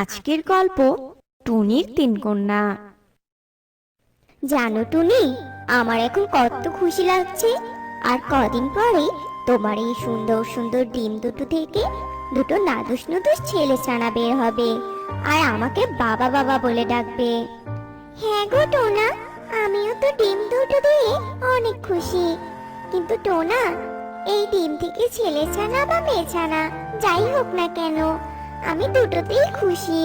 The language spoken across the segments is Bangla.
আজকের গল্প টুনির তিন কন্যা। জানো টুনি, আমার এখন কত খুশি লাগছে। আর কদিন পরে তোমার এই সুন্দর সুন্দর ডিম দুটো থেকে দুটো নাদুস নুদুস ছেলে ছানা বের হবে, আর আমাকে বাবা বাবা বলে ডাকবে। হ্যাঁ গো টোনা, আমিও তো ডিম দুটো দিয়ে অনেক খুশি। কিন্তু টোনা, এই ডিম থেকে ছেলে ছানা বা মেয়ে ছানা যাই হোক না কেন, আমি দুটোতেই খুশি।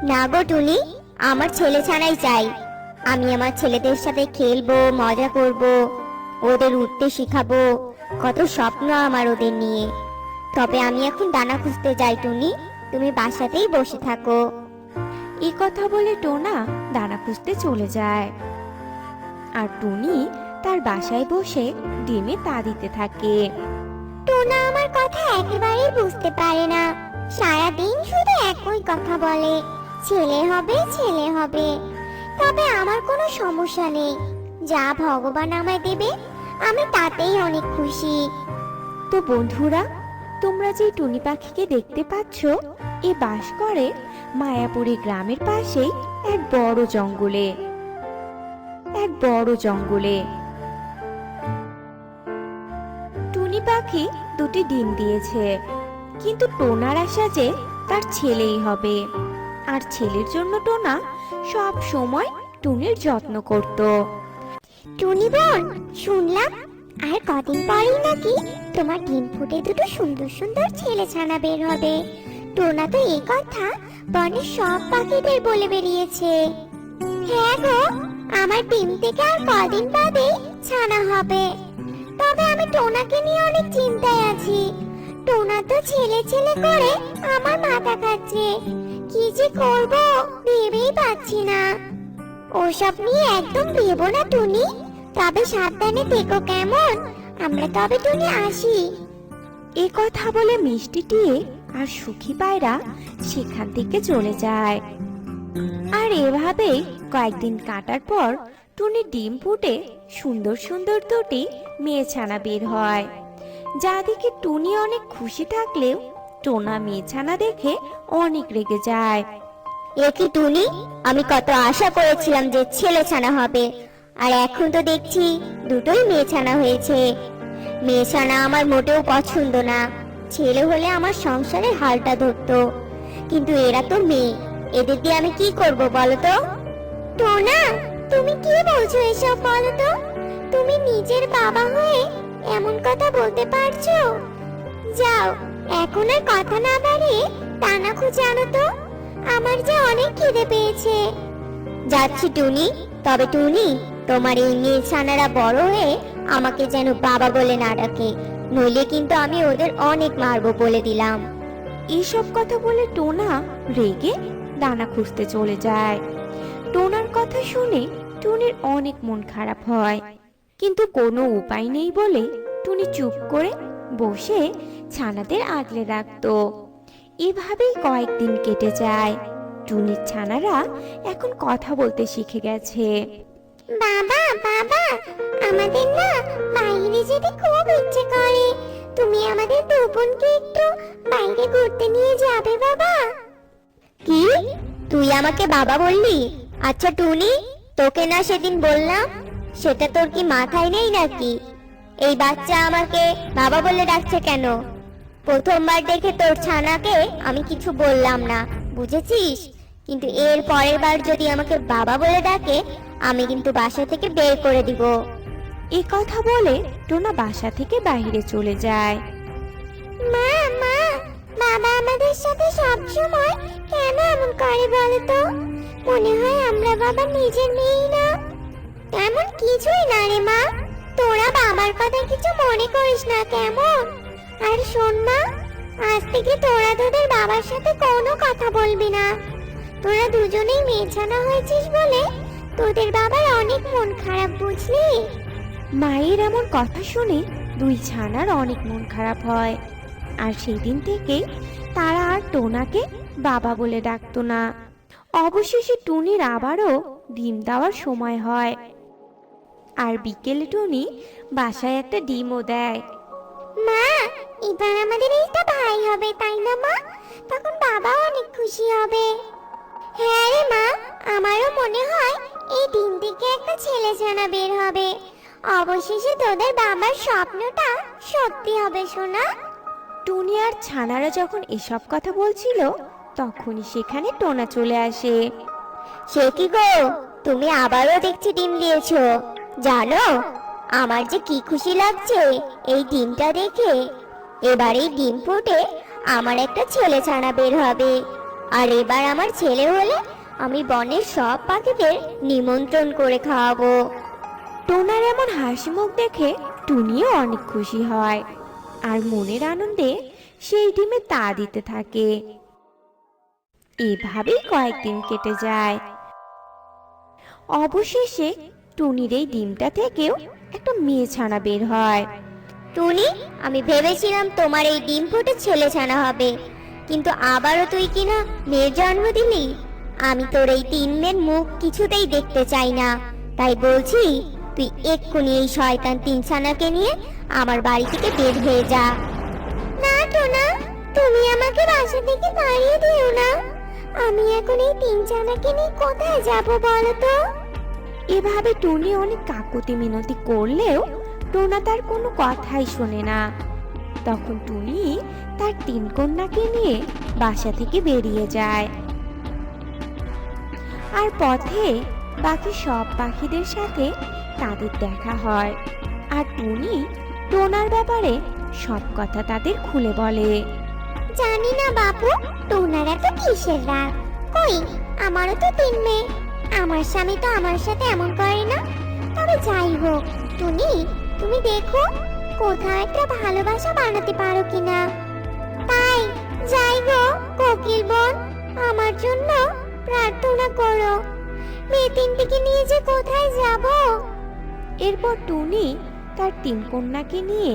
না গো টুনি, আমার ছেলে ছানাই চাই। আমি আমার ছেলেদের সাথে খেলবো, মজা করব, ওদের উঠতে শেখাবো। কত স্বপ্ন আমার ওদের নিয়ে। তবে আমি এখন দানা খুঁজতে যাই টুনি, তুমি বাসাতেই বসে থাকো। এই কথা বলে টোনা দানা খুঁজতে চলে যায়। আর টুনি তার বাসায় বসে ডিমে তা দিতে থাকে। টোনা আমার কথা একেবারেই বুঝতে পারে না। সারাদিন শুধু একই কথা বলে, ছেলে হবে ছেলে হবে। তবে আমার কোনো সমস্যা নেই, যা ভগবান আমায় দেবে আমি তাতেই অনেক খুশি। তো বন্ধুরা, তোমরা যে টুনি পাখিকে দেখতে পাচ্ছ, এ বাস করে মায়াপুরী গ্রামের পাশেই এক বড় জঙ্গলে। টুনি পাখি দুটি ডিম দিয়েছে, কিন্তু টোনার আশা যে তার ছেলেই হবে। আর ছেলের জন্য টোনা সব সময় টুনির যত্ন করত। টুনি বোন, শুনলাম আর কদিন পরেই নাকি তোমার ডিম ফুটে দুটো সুন্দর সুন্দর ছেলে ছানা বের হবে। টোনা তো এই কথা বনের সব পাখিদের বলে বেরিয়েছে। হ্যাঁ গো, আমার ডিম থেকে আর কদিন বাদে ছানা হবে। তবে আমি টোনাকে নিয়ে অনেক চিন্তায় আছি। টোনা তো ছেলে ছেলে করে আমার মাথা খাচ্ছে। কি যে করব ভেবেই পাচ্ছি না। ওসব নিয়ে একদম ভেবো না টুনি, তবে সাবধানে থেকো কেমন। আমরা তবে টুনি আসি। এ কথা বলে মিষ্টি টিয়ে আর সুখী পায়রা সেখান থেকে চলে যায়। আর এভাবেই কয়েকদিন কাটার পর টুনি ডিম ফুটে সুন্দর সুন্দর দুটি মেয়ে ছানা বের হয়। যা দেখে টুনি অনেক খুশি থাকলেও টোনা মেয়ে ছানা দেখে অনেক রেগে যায়। এ কি টুনি, আমি কত আশা করেছিলাম যে ছেলে ছানা হবে, আর এখন তো দেখছি দুটোই মেয়ে ছানা হয়েছে। মেয়ে ছানা আমার মোটেও পছন্দ না। ছেলে হলে আমার সংসারের হালটা ধরতো, কিন্তু এরা তো মেয়ে, এদের দিয়ে আমি কি করব বলো তো? টোনা, তুমি কি বলছো এসব বলো তো? তুমি নিজের বাবা হয়ে এমন কথা বলতে পারছো? যাও, এখন আর কথা না বাড়িয়ে দানা খুঁজে আনো তো, আমার যে অনেক খিদে পেয়েছে। যাচ্ছি টুনি। তবে টুনি, তোমার এই মেয়ে ছানারা বড় হয়ে আমাকে যেন বাবা বলে না ডাকে, নইলে কিন্তু আমি ওদের অনেক মারবো বলে দিলাম। এইসব কথা বলে টোনা রেগে দানা খুঁজতে চলে যায়। টোনার কথা শুনে টুনির অনেক মন খারাপ হয়, কিন্তু কোনো উপায় নেই বলে টুনি চুপ করে বসে ছানাদের আগলে রাখতো। এভাবেই কয়েকদিন কেটে যায়। টুনির ছানারা এখন কথা বলতে শিখে গেছে। বাবা বাবা, আমাদের না বাইরে যেতে খুব ইচ্ছে করে। তুমি আমাদের দু বোনকে একটু বাইরে ঘুরতে নিয়ে যাবে বাবা? কি, তুই আমাকে বাবা বললি? আচ্ছা টুনি, তোকে না সেদিন বললাম, সেটা তোর কি মাথায় নেই নাকি? এই বাচ্চা আমাকে বাবা বলে ডাকছে কেন? প্রথমবার দেখে তোর ছানাকে আমি কিছু বললাম না, বুঝেছিস? কিন্তু এর পরের বার যদি আমাকে বাবা বলে ডাকে, আমি কিন্তু বাসা থেকে বের করে দিব। এই কথা বলে টোনা বাসা থেকে বাইরে চলে যায়। মা মা, বাবা আমাদের সাথে সব সময় কেন এমন করে বলো তো? মনে হয় আমরা বাবা নিজের মেয়েই না। এমন কিছুই না রে মা, তোরা বাবার কথা কিছু মনে করিস না কেমন? আর শোন মা, আজ থেকে তোরা তোদের বাবার সাথে কোনো কথা বলবি না। তোরা দুজনেই মেয়ে ছানা হয়েছিস বলে তোদের বাবার অনেক মন খারাপ, বুঝলি? মায়ের এমন কথা শুনে দুই ছানার অনেক মন খারাপ হয়। আর সেই দিন থেকে তারা আর টোনাকে বাবা বলে ডাকতো না। অবশেষে টুনির আবারও ডিম দেওয়ার সময় হয়। আর বিকেলে টুনি বাসায় একটা ডিমও দেয়। মা, এবার আমাদের এইটা ভাই হবে তাই না মা? তখন বাবা অনেক খুশি হবে। হ্যাঁ রে মা, আমারও মনে হয় এই ডিম থেকে একটা ছেলে ছানা বের হবে। অবশেষে তোদের বাবার স্বপ্নটা সত্যি হবে সোনা। টুনি আর ছানারা যখন এসব কথা বলছিল তখনই সেখানে টোনা চলে আসে। সে কি গো, তুমি আবারও দেখছি ডিম দিয়েছো। জানো আমার যে কি খুশি লাগছে এই ডিমটা দেখে। এবার এই ডিম ফুটে আমার একটা ছেলে ছানা বের হবে। আর এবার আমার ছেলে হলে আমি বনের সব পাখিদের নিমন্ত্রণ করে খাওয়াবো। টোনার এমন হাসি মুখ দেখে টুনিও অনেক খুশি হয় আর মনের আনন্দে সেই ডিমে তা দিতে থাকে। এভাবেই কয়েকদিন কেটে যায়। অবশেষে টুনির এই ডিমটা থেকেও একটা মেয়ে ছানা বের হয়। টুনি, আমি ভেবেছিলাম তোমার এই ডিম ফুটে ছেলে ছানা হবে, কিন্তু আবারও তুই কিনা মেয়ের জন্ম দিলি। আমি তোর এই তিন মেয়ের মুখ কিছুতেই দেখতে চাই না। তাই বলছি তুই এক্ষুনি এই শয়তান তিন ছানাকে নিয়ে আমার বাড়ি থেকে বের হয়ে যা। না টোনা, তুমি আমাকে বাসা থেকে বাড়িয়ে দিও না। আমি এখন এই তিন ছানাকে নিয়ে কোথায় যাব বলো তো? এভাবে টুনি অনেক কাকুতি মিনতি করলেও টোনা তার কোনো কথাই শোনে না। তখন টুনি তার তিন কন্যাকে নিয়ে বাসা থেকে বেরিয়ে যায়। আর পথে বাকি সব পাখিদের সাথে তাদের দেখা হয়। আর টুনি টোনার ব্যাপারে সব কথা তাদের খুলে বলে। জানি না বাপু, টোনার এত কিসের রাগ? কই, আমারও তো তিন মেয়ে। আমার স্বামী তো আমার সাথে এমন করে না। তবে যাই হোক টুনি, তুমি দেখো কোথাও একটা ভালোবাসা বানাতে পারো কিনা। তাই যাই গো কোকিল বোন, আমার জন্য প্রার্থনা করো। মেয়ে তিনটিকে নিয়ে যে কোথায় যাব। এরপর টুনি তার তিন কন্যাকে নিয়ে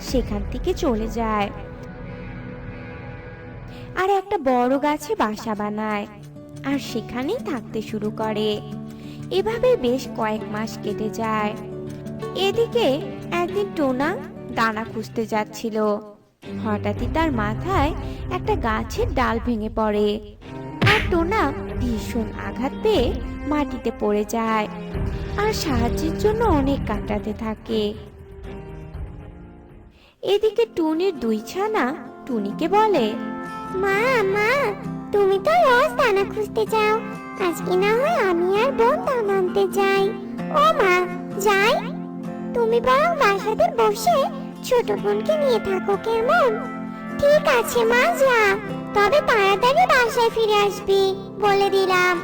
সেখান থেকে চলে যায় আর একটা বড় গাছে বাসা বানায় আর সেখানেই থাকতে শুরু করে। এভাবে বেশ কয়েক মাস কেটে যায়। এদিকে একদিন টোনা দানা খুঁজতে যাচ্ছিল। হঠাৎই তার মাথায় একটা গাছের ডাল ভেঙে পড়ে আর টোনা ভীষণ আঘাত পেয়ে মাটিতে পড়ে যায় আর সাহায্যের জন্য অনেক কাটাতে থাকে। এদিকে টুনির দুই ছানা টুনিকে বলে, মা মা, তুমি তো রোজ দানা খুঁজতে যাও, আজকে না হয় আমি আর বোন দানা আনতে যাই। ও মা, যাই? তুমি বরং বাসাতে বসে ছোট বোনকে নিয়ে থাকো কেমন? ঠিক আছে মা, যা, তবে তাড়াতাড়ি বাসায় ফিরে আসবি বলে দিলাম।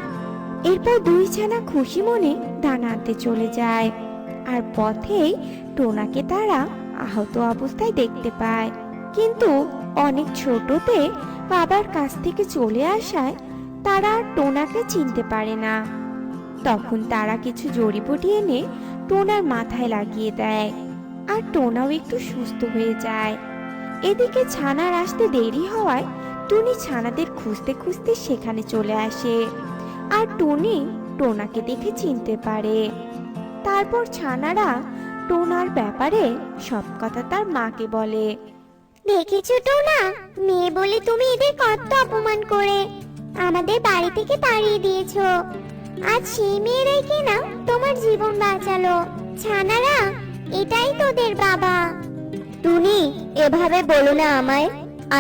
এরপর দুই ছানা খুশি মনে দানা আনতে চলে যায় আর পথেই টোনাকে তারা আহত অবস্থায় দেখতে পায়। কিন্তু অনেক ছোটতে বাবার কাছ থেকে চলে আসায় তারা আর টোনাকে চিনতে পারে না। তখন তারা কিছু জড়িবুটি এনে টোনার মাথায় লাগিয়ে দেয় আর টোনাও একটু সুস্থ হয়ে যায়। এদিকে ছানার আসতে দেরি হওয়ায় টুনি ছানাদের খুঁজতে খুঁজতে সেখানে চলে আসে আর টুনি টোনাকে দেখে চিনতে পারে। তারপর ছানারা টোনার ব্যাপারে সব কথা তার মাকে বলে। দেখেছো টোনা, মেয়ে বলে তুমি এদের কত অপমান করে আমাদের বাড়ি থেকে তাড়িয়ে দিয়েছো। আজ সেই মেয়েরাই কিনা তোমার জীবন বাঁচালো। ছানারা, এটাই তোদের বাবা। টুনি, এভাবে বলো না আমায়।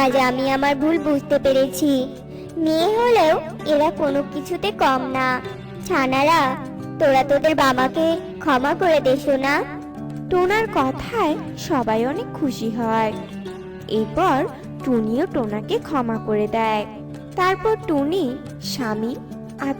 আজ আমি আমার ভুল বুঝতে পেরেছি। মেয়ে হলেও এরা কোনো কিছুতে কম না। ছানারা, তোরা তোদের বাবাকে ক্ষমা করে দেশো না। টোনার কথায় সবাই অনেক খুশি হয়। এরপর টুনিও টোনাকে ক্ষমা করে দেয়। তারপর টুনি স্বামী আর